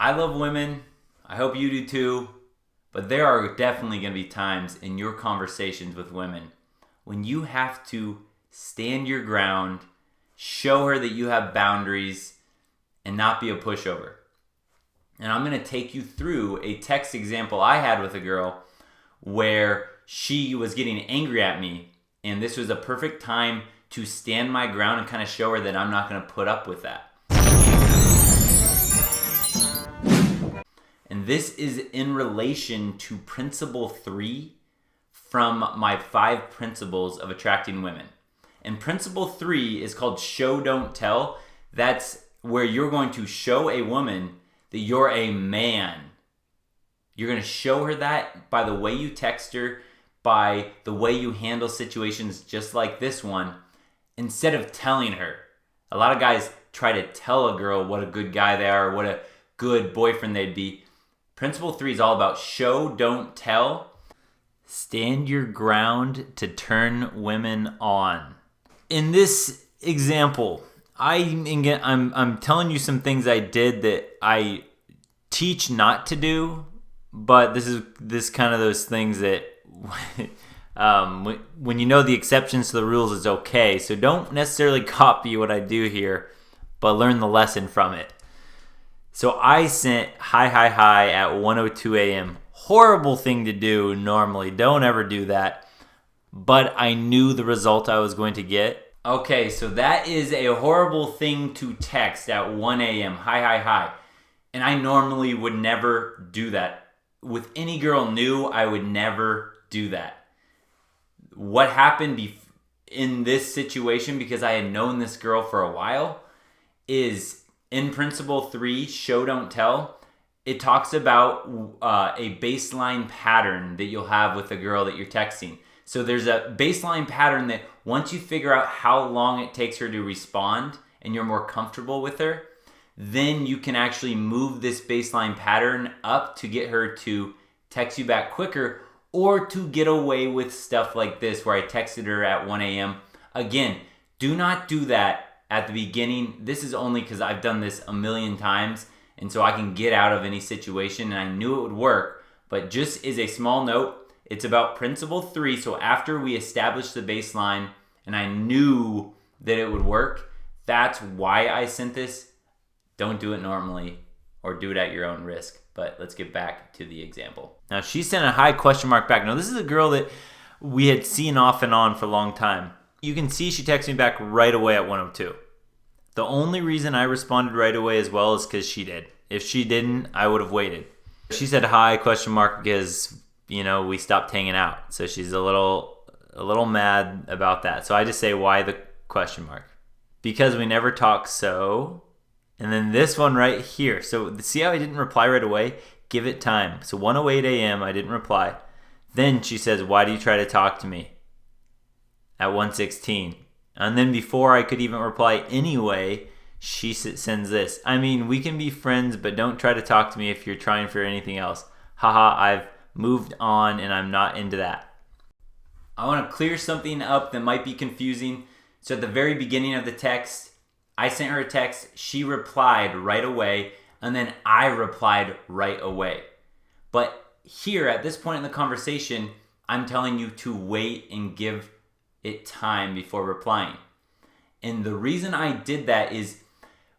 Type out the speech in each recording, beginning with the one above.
I love women. I hope you do too. But there are definitely going to be times in your conversations with women when you have to stand your ground, show her that you have boundaries, and not be a pushover. And I'm going to take you through a text example I had with a girl where she was getting angry at me, and this was a perfect time to stand my ground and kind of show her that I'm not going to put up with that. And this is in relation to principle 3 from my 5 principles of attracting women. And principle 3 is called show, don't tell. That's where you're going to show a woman that you're a man. You're going to show her that by the way you text her, by the way you handle situations just like this one, instead of telling her. A lot of guys try to tell a girl what a good guy they are, what a good boyfriend they'd be. Principle 3 is all about show, don't tell. Stand your ground to turn women on. In this example, I'm telling you some things I did that I teach not to do, but this is kind of those things that when you know the exceptions to the rules is okay. So don't necessarily copy what I do here, but learn the lesson from it. So I sent hi at 1:02 a.m. Horrible thing to do normally. Don't ever do that. But I knew the result I was going to get. Okay, so that is a horrible thing to text at 1 a.m. Hi. And I normally would never do that. With any girl new, I would never do that. What happened in this situation, because I had known this girl for a while, is in principle 3, show, don't tell, it talks about a baseline pattern that you'll have with a girl that you're texting. So there's a baseline pattern that once you figure out how long it takes her to respond and you're more comfortable with her, then you can actually move this baseline pattern up to get her to text you back quicker, or to get away with stuff like this where I texted her at 1 a.m. Again, do not do that at the beginning. This is only because I've done this a million times, and so I can get out of any situation, and I knew it would work. But just as a small note, it's about principle 3. So after we established the baseline and I knew that it would work, that's why I sent this. Don't do it normally, or do it at your own risk. But let's get back to the example. Now she sent a hi question mark back. Now this is a girl that we had seen off and on for a long time. You can see she texted me back right away at 1:02. The only reason I responded right away as well is because she did. If she didn't, I would have waited. She said hi question mark because, we stopped hanging out. So she's a little mad about that. So I just say, why the question mark? Because we never talk, so. And then this one right here. So see how I didn't reply right away? Give it time. So 1:08 a.m. I didn't reply. Then she says, why do you try to talk to me? At 1:16. And then before I could even reply anyway, she sends this. I mean, we can be friends, but don't try to talk to me if you're trying for anything else. Haha, I've moved on and I'm not into that. I want to clear something up that might be confusing. So at the very beginning of the text, I sent her a text, she replied right away, and then I replied right away. But here, at this point in the conversation, I'm telling you to wait and give it time before replying. And the reason I did that is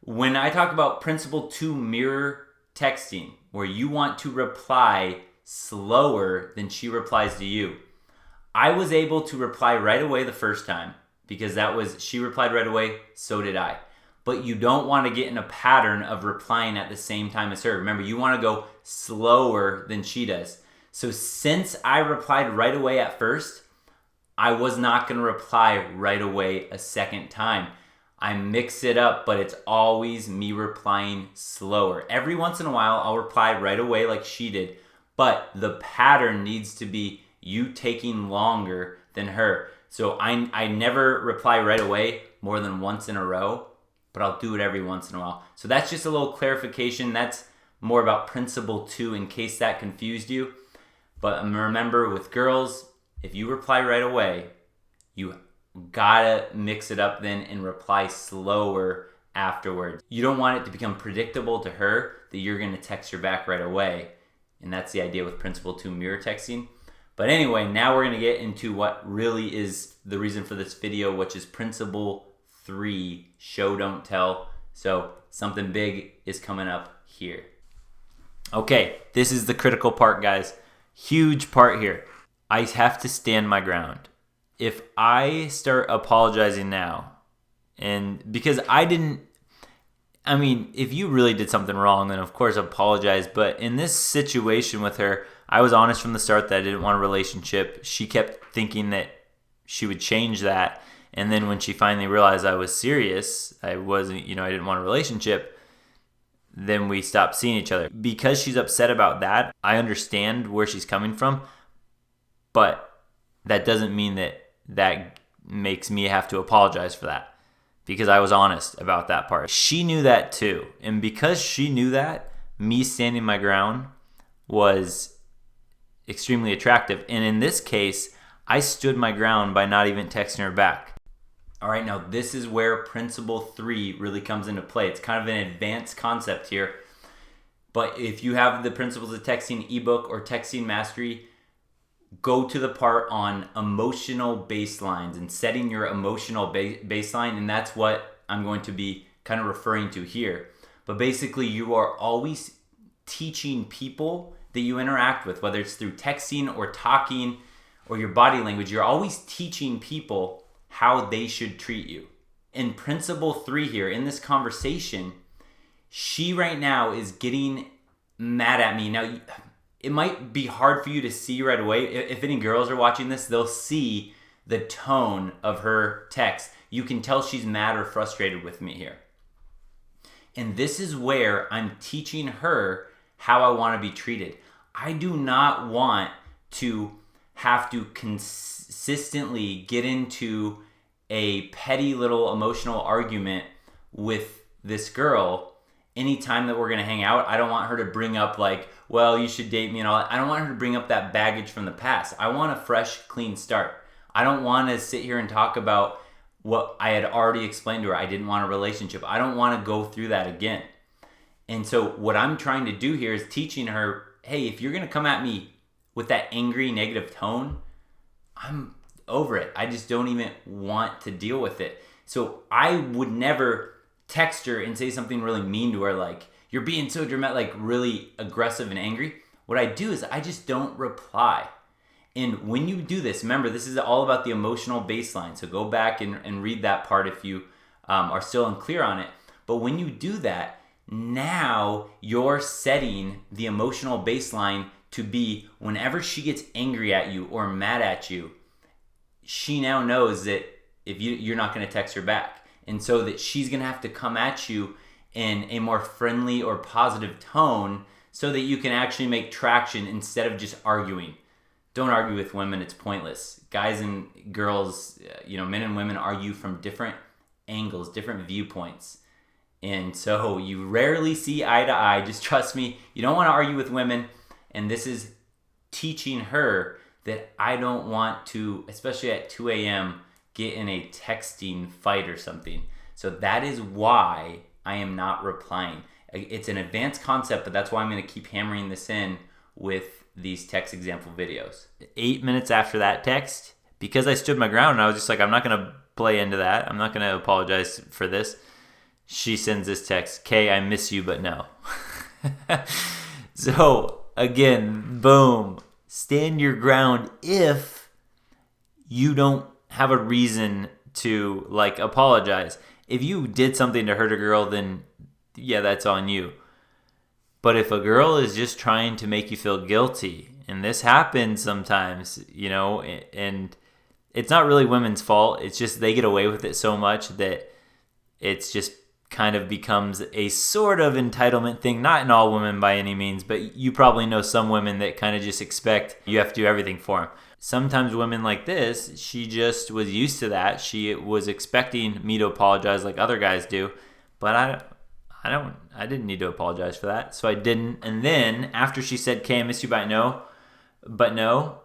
when I talk about principle 2 mirror texting, where you want to reply slower than she replies to you. I was able to reply right away the first time because she replied right away, so did I. But you don't want to get in a pattern of replying at the same time as her. Remember, you want to go slower than she does. So since I replied right away at first, I was not going to reply right away a second time. I mix it up, but it's always me replying slower. Every once in a while, I'll reply right away like she did, but the pattern needs to be you taking longer than her. So I never reply right away more than once in a row, but I'll do it every once in a while. So that's just a little clarification. That's more about principle 2 in case that confused you. But remember, with girls, if you reply right away, you gotta mix it up then and reply slower afterwards. You don't want it to become predictable to her that you're going to text her back right away. And that's the idea with Principle 2 mirror texting. But anyway, now we're going to get into what really is the reason for this video, which is Principle 3, show, don't tell. So something big is coming up here. Okay, this is the critical part, guys. Huge part here. I have to stand my ground. If I start apologizing now, and because if you really did something wrong, then of course apologize. But in this situation with her, I was honest from the start that I didn't want a relationship. She kept thinking that she would change that. And then when she finally realized I was serious, I didn't want a relationship, then we stopped seeing each other. Because she's upset about that, I understand where she's coming from, but that doesn't mean that makes me have to apologize for that, because I was honest about that part. She knew that too. And because she knew that, me standing my ground was extremely attractive. And in this case, I stood my ground by not even texting her back. All right, now this is where Principle 3 really comes into play. It's kind of an advanced concept here. But if you have the Principles of Texting ebook or Texting Mastery, go to the part on emotional baselines and setting your emotional baseline. And that's what I'm going to be kind of referring to here. But basically, you are always teaching people that you interact with, whether it's through texting or talking or your body language, you're always teaching people how they should treat you. In Principle 3 here, in this conversation, she right now is getting mad at me. Now, it might be hard for you to see right away. If any girls are watching this, they'll see the tone of her text. You can tell she's mad or frustrated with me here. And this is where I'm teaching her how I want to be treated. I do not want to have to consistently get into a petty little emotional argument with this girl anytime that we're going to hang out. I don't want her to bring up like, well, you should date me and all that. I don't want her to bring up that baggage from the past. I want a fresh, clean start. I don't want to sit here and talk about what I had already explained to her. I didn't want a relationship. I don't want to go through that again. And so what I'm trying to do here is teaching her, hey, if you're going to come at me with that angry, negative tone, I'm over it. I just don't even want to deal with it. So I would never text her and say something really mean to her, like, you're being so dramatic, like really aggressive and angry. What I do is I just don't reply. And when you do this, remember, this is all about the emotional baseline. So go back and read that part if you are still unclear on it. But when you do that, now you're setting the emotional baseline to be whenever she gets angry at you or mad at you, she now knows that if you're not going to text her back. And so that she's going to have to come at you in a more friendly or positive tone so that you can actually make traction instead of just arguing. Don't argue with women. It's pointless. Guys and girls, men and women argue from different angles, different viewpoints. And so you rarely see eye to eye. Just trust me. You don't want to argue with women. And this is teaching her that I don't want to, especially at 2 a.m., get in a texting fight or something. So that is why I am not replying. It's an advanced concept, but that's why I'm going to keep hammering this in with these text example videos. 8 minutes after that text, because I stood my ground and I was just like, I'm not going to play into that. I'm not going to apologize for this. She sends this text, Kay, I miss you, but no. So again, boom. Stand your ground if you don't have a reason to apologize. If you did something to hurt a girl, then yeah, that's on you. But if a girl is just trying to make you feel guilty, and this happens sometimes, and it's not really women's fault. It's just they get away with it so much that it's just kind of becomes a sort of entitlement thing. Not in all women by any means, but you probably know some women that kind of just expect you have to do everything for them. Sometimes women like this, she just was used to that. She was expecting me to apologize like other guys do, but I didn't need to apologize for that, so I didn't. And then after she said, "Okay, I miss you, but no,"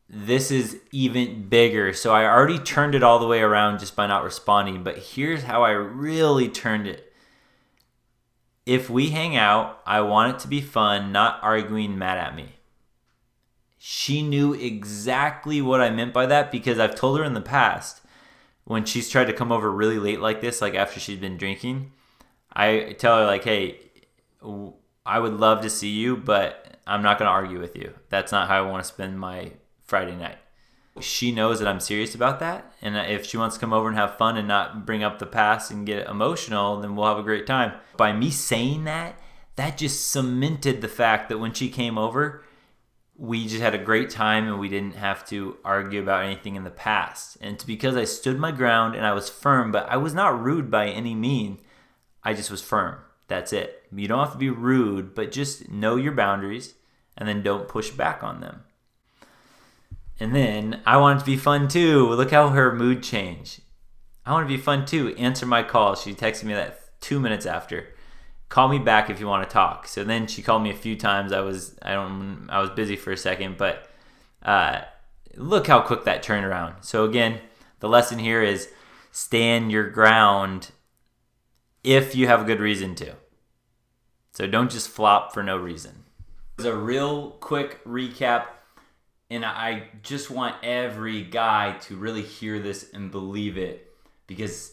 this is even bigger. So I already turned it all the way around just by not responding. But here's how I really turned it. if we hang out, I want it to be fun, not arguing mad at me. She knew exactly what I meant by that because I've told her in the past when she's tried to come over really late like this, like after she's been drinking, I tell her like, hey, I would love to see you, but I'm not going to argue with you. That's not how I want to spend my Friday night. She knows that I'm serious about that. And if she wants to come over and have fun and not bring up the past and get emotional, then we'll have a great time. By me saying that, that just cemented the fact that when she came over, we just had a great time and we didn't have to argue about anything in the past. And it's because I stood my ground and I was firm, but I was not rude by any means. I just was firm. That's it. You don't have to be rude, but just know your boundaries and then don't push back on them. And then I want it to be fun too. Look how her mood changed. I want it to be fun too. Answer my call. She texted me that 2 minutes after. Call me back if you want to talk. So then she called me a few times. I was busy for a second, but look how quick that turned around. So again, the lesson here is stand your ground if you have a good reason to. So don't just flop for no reason. As a real quick recap, and I just want every guy to really hear this and believe it, because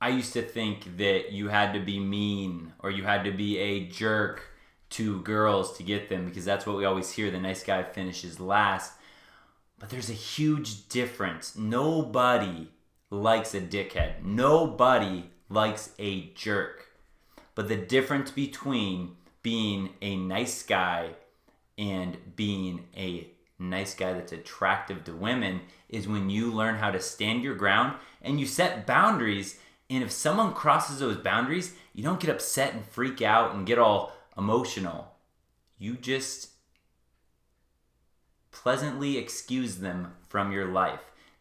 I used to think that you had to be mean or you had to be a jerk to girls to get them, because that's what we always hear, the nice guy finishes last. But there's a huge difference. Nobody likes a dickhead. Nobody likes a jerk. But the difference between being a nice guy and being a nice guy that's attractive to women is when you learn how to stand your ground and you set boundaries. And if someone crosses those boundaries, you don't get upset and freak out and get all emotional. You just pleasantly excuse them from your life.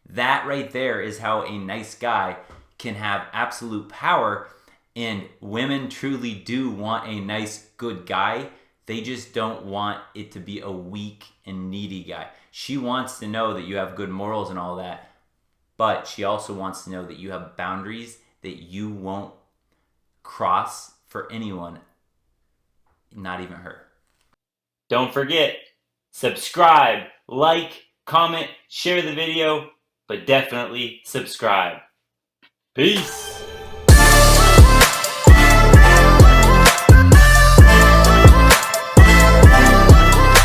That right there is how a nice guy can have absolute power. And women truly do want a nice, good guy. They just don't want it to be a weak and needy guy. She wants to know that you have good morals and all that, but she also wants to know that you have boundaries that you won't cross for anyone, not even her. Don't forget, subscribe, like, comment, share the video, but definitely subscribe. Peace.